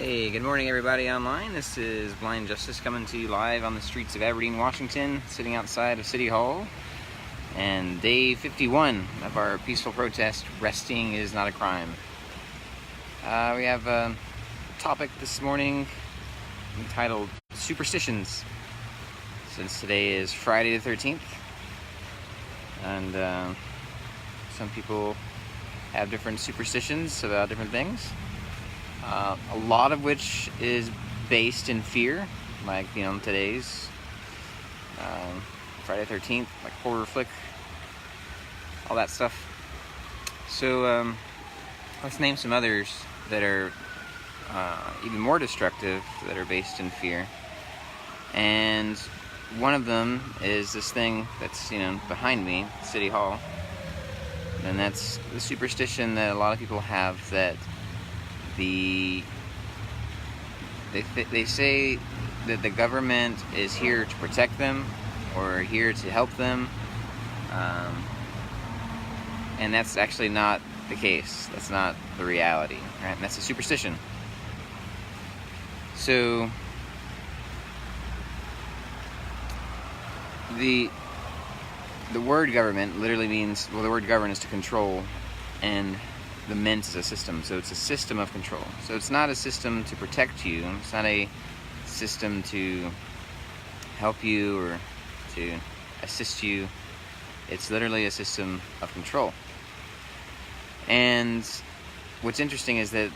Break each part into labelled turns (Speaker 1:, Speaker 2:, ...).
Speaker 1: Hey, good morning everybody online. This is Blind Justice coming to you live on the streets of Aberdeen, Washington, sitting outside of City Hall. And day 51 of our peaceful protest, Resting is Not a Crime. We have a topic this morning entitled Superstitions, since today is Friday the 13th. And some people have different superstitions about different things. A lot of which is based in fear, like, today's Friday the 13th, like horror flick, all that stuff. So let's name some others that are even more destructive, that are based in fear. And one of them is this thing that's behind me, City Hall, and that's the superstition that a lot of people have that they say that the government is here to protect them or here to help them, and that's actually not the case. That's not the reality, right? And that's a superstition. So the word government literally means, well, the word govern is to control, and the ment is a system, so it's a system of control. So it's not a system to protect you, it's not a system to help you or to assist you. It's literally a system of control. And what's interesting is that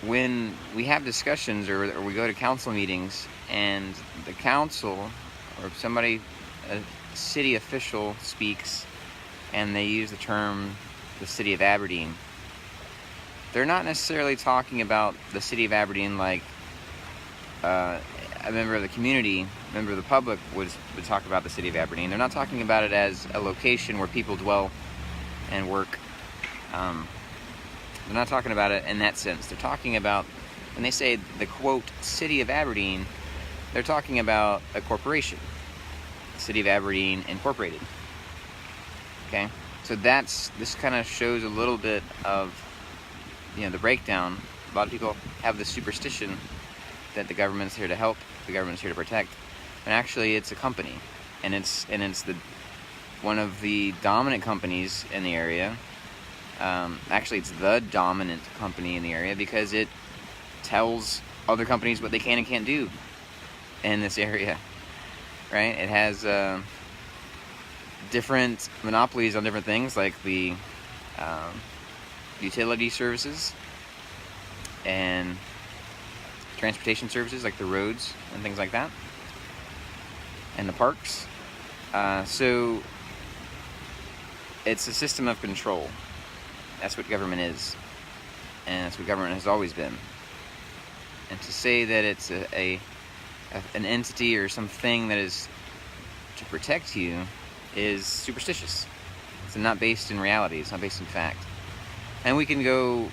Speaker 1: when we have discussions or we go to council meetings and the council or somebody, a city official, speaks and they use the term the city of Aberdeen, they're not necessarily talking about the city of Aberdeen like a member of the community, a member of the public would talk about the city of Aberdeen. They're not talking about it as a location where people dwell and work. They're not talking about it in that sense. They're talking about, when they say the quote city of Aberdeen, they're talking about a corporation, the City of Aberdeen Incorporated. Okay? So this kind of shows a little bit of, the breakdown. A lot of people have this superstition that the government's here to help, the government's here to protect, and actually it's a company, and it's one of the dominant companies in the area. Actually, it's the dominant company in the area because it tells other companies what they can and can't do in this area, right? It has different monopolies on different things, like the utility services and transportation services, like the roads and things like that, and the parks. So it's a system of control. That's what government is, and that's what government has always been. And to say that it's an entity or something that is to protect you is superstitious. It's not based in reality. It's not based in fact. And we can go,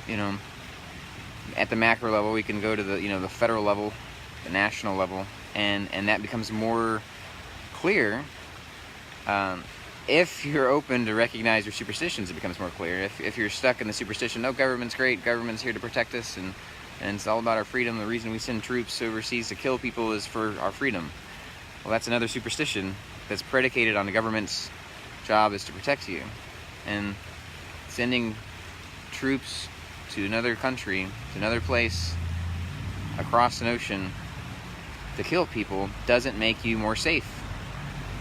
Speaker 1: at the macro level, we can go to the federal level, the national level, and that becomes more clear. If you're open to recognize your superstitions, it becomes more clear. If you're stuck in the superstition, no, government's great, government's here to protect us, and it's all about our freedom. The reason we send troops overseas to kill people is for our freedom. Well, that's another superstition that's predicated on the government's job is to protect you. And sending troops to another country, to another place, across an ocean to kill people doesn't make you more safe.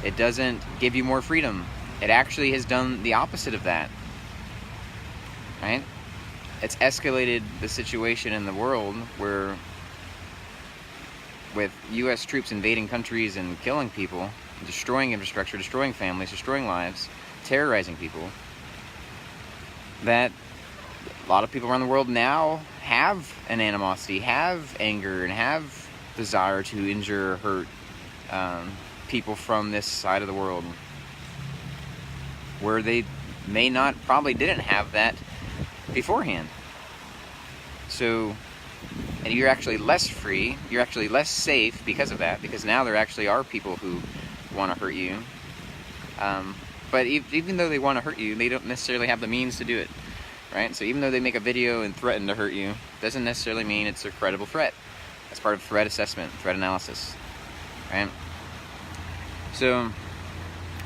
Speaker 1: It doesn't give you more freedom. It actually has done the opposite of that, right? It's escalated the situation in the world where, with U.S. troops invading countries and killing people, destroying infrastructure, destroying families, destroying lives, terrorizing people, that a lot of people around the world now have an animosity, have anger, and have desire to injure or hurt people from this side of the world, where they probably didn't have that beforehand. So, and you're actually less free, you're actually less safe because of that, because now there actually are people who want to hurt you. But even though they want to hurt you, they don't necessarily have the means to do it. right? So even though they make a video and threaten to hurt you, doesn't necessarily mean it's a credible threat. That's part of threat assessment, threat analysis, right? So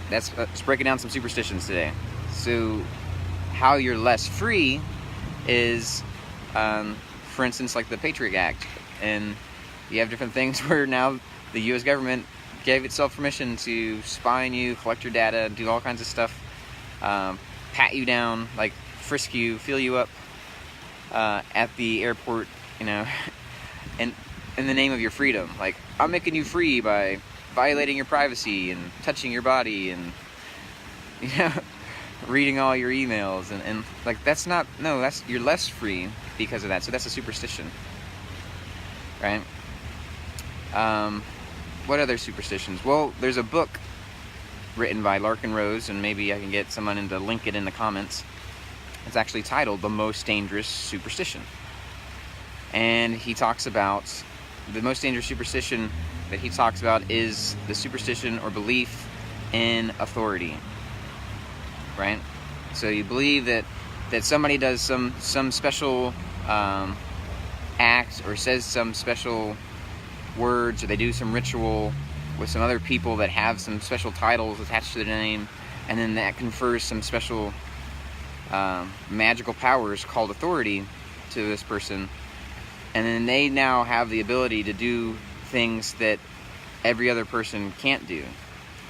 Speaker 1: that's just breaking down some superstitions today. So how you're less free is, for instance, like the Patriot Act, and you have different things where now the U.S. government gave itself permission to spy on you, collect your data, do all kinds of stuff, pat you down, like frisk you, fill you up at the airport, you know, and in the name of your freedom. Like, I'm making you free by violating your privacy and touching your body and, you know, reading all your emails, and like, that's not, no, that's, you're less free because of that. So that's a superstition, right? What other superstitions? Well, there's a book written by Larkin Rose, and maybe I can get someone to link it in the comments. It's actually titled The Most Dangerous Superstition. And he talks about, the most dangerous superstition that he talks about is the superstition or belief in authority, right? So you believe that somebody does some special act, or says some special words, or they do some ritual with some other people that have some special titles attached to their name, and then that confers some special magical powers called authority to this person, and then they now have the ability to do things that every other person can't do.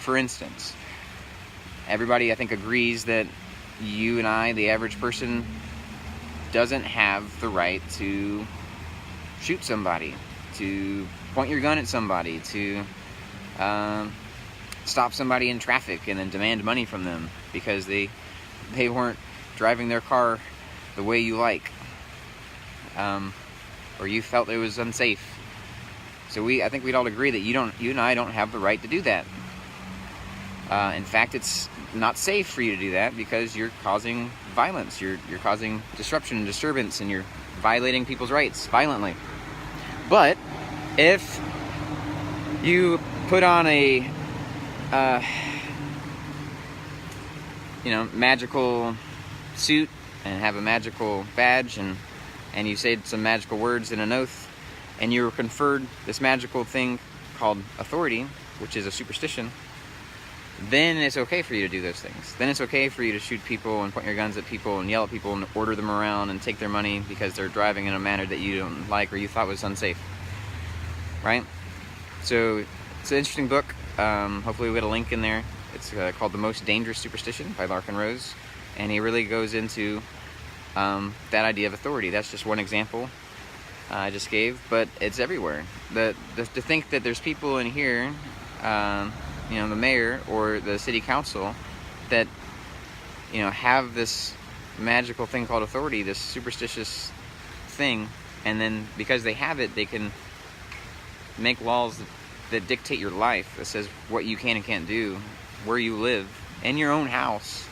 Speaker 1: For instance, everybody, I think, agrees that you and I, the average person, doesn't have the right to shoot somebody, to point your gun at somebody, to stop somebody in traffic and then demand money from them because they weren't driving their car the way you like, or you felt it was unsafe. So I think we'd all agree that you and I don't have the right to do that. In fact, it's not safe for you to do that because you're causing violence, you're causing disruption and disturbance, and you're violating people's rights violently. But if you put on a magical suit and have a magical badge, and you say some magical words in an oath, and you're conferred this magical thing called authority, which is a superstition, then it's okay for you to do those things. Then it's okay for you to shoot people and point your guns at people and yell at people and order them around and take their money because they're driving in a manner that you don't like or you thought was unsafe, right? So it's an interesting book. Hopefully we'll get a link in there. It's called The Most Dangerous Superstition by Larkin Rose, and he really goes into that idea of authority. That's just one example I just gave, but it's everywhere. To think that there's people in here, the mayor or the city council, that have this magical thing called authority, this superstitious thing, and then because they have it, they can make laws that dictate your life, that says what you can and can't do, where you live, in your own house,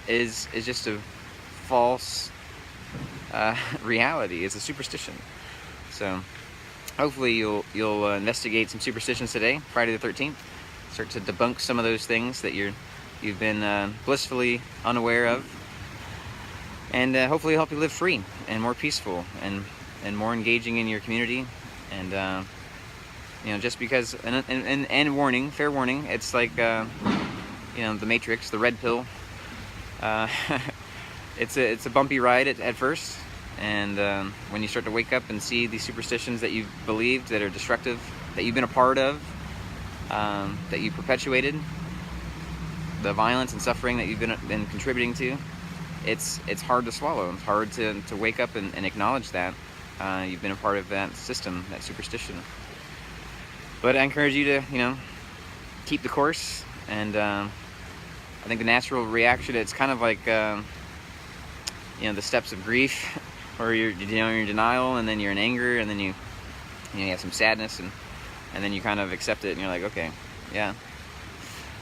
Speaker 1: is just a false reality. It's a superstition. So hopefully you'll investigate some superstitions today, Friday the 13th. Start to debunk some of those things that you've been blissfully unaware of, and hopefully help you live free and more peaceful and more engaging in your community. And just because, and warning, fair warning, it's like the Matrix, the red pill. It's a bumpy ride at first, and when you start to wake up and see these superstitions that you've believed that are destructive, that you've been a part of, that you perpetuated, the violence and suffering that you've been contributing to, it's hard to swallow. It's hard to wake up and acknowledge that you've been a part of that system, that superstition. But I encourage you to keep the course, and I think the natural reaction, it's kind of like the steps of grief, where you're in denial, and then you're in anger, and then you have some sadness, and then you kind of accept it, and you're like, okay, yeah,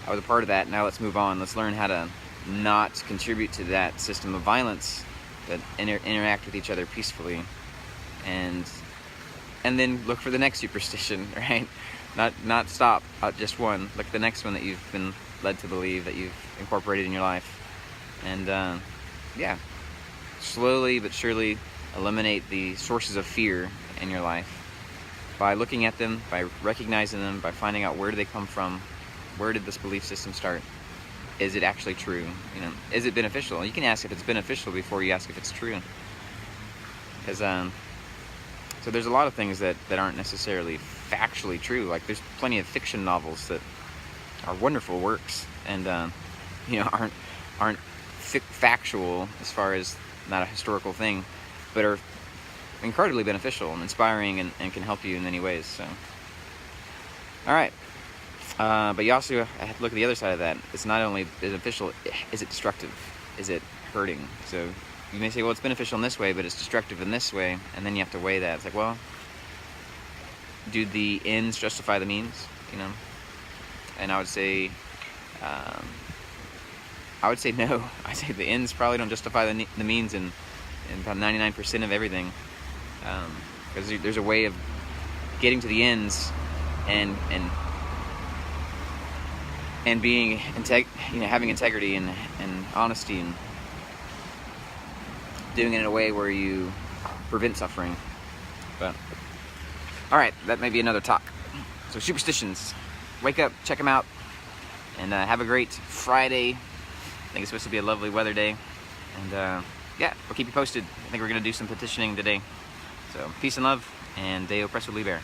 Speaker 1: I was a part of that. Now let's move on. Let's learn how to not contribute to that system of violence, but interact with each other peacefully, and then look for the next superstition, right? Not stop at just one. Look at the next one that you've been led to believe, that you've incorporated in your life, and yeah, slowly but surely eliminate the sources of fear in your life by looking at them, by recognizing them, by finding out where do they come from, where did this belief system start, is it actually true, is it beneficial? You can ask if it's beneficial before you ask if it's true, because so there's a lot of things that aren't necessarily factually true. Like there's plenty of fiction novels that are wonderful works and aren't factual as far as not a historical thing, but are incredibly beneficial and inspiring and can help you in many ways. So, all right, but you also have to look at the other side of that. It's not only beneficial, is it destructive? Is it hurting? So you may say, well, it's beneficial in this way, but it's destructive in this way, and then you have to weigh that. It's like, well, do the ends justify the means? And I would say no. I say the ends probably don't justify the means in about 99% of everything, because there's a way of getting to the ends and being having integrity and honesty and doing it in a way where you prevent suffering. But all right, that may be another talk. So superstitions, wake up, check them out, and have a great Friday. I think it's supposed to be a lovely weather day, and yeah, we'll keep you posted. I think we're going to do some petitioning today. So peace and love, and Deo Presso Liber.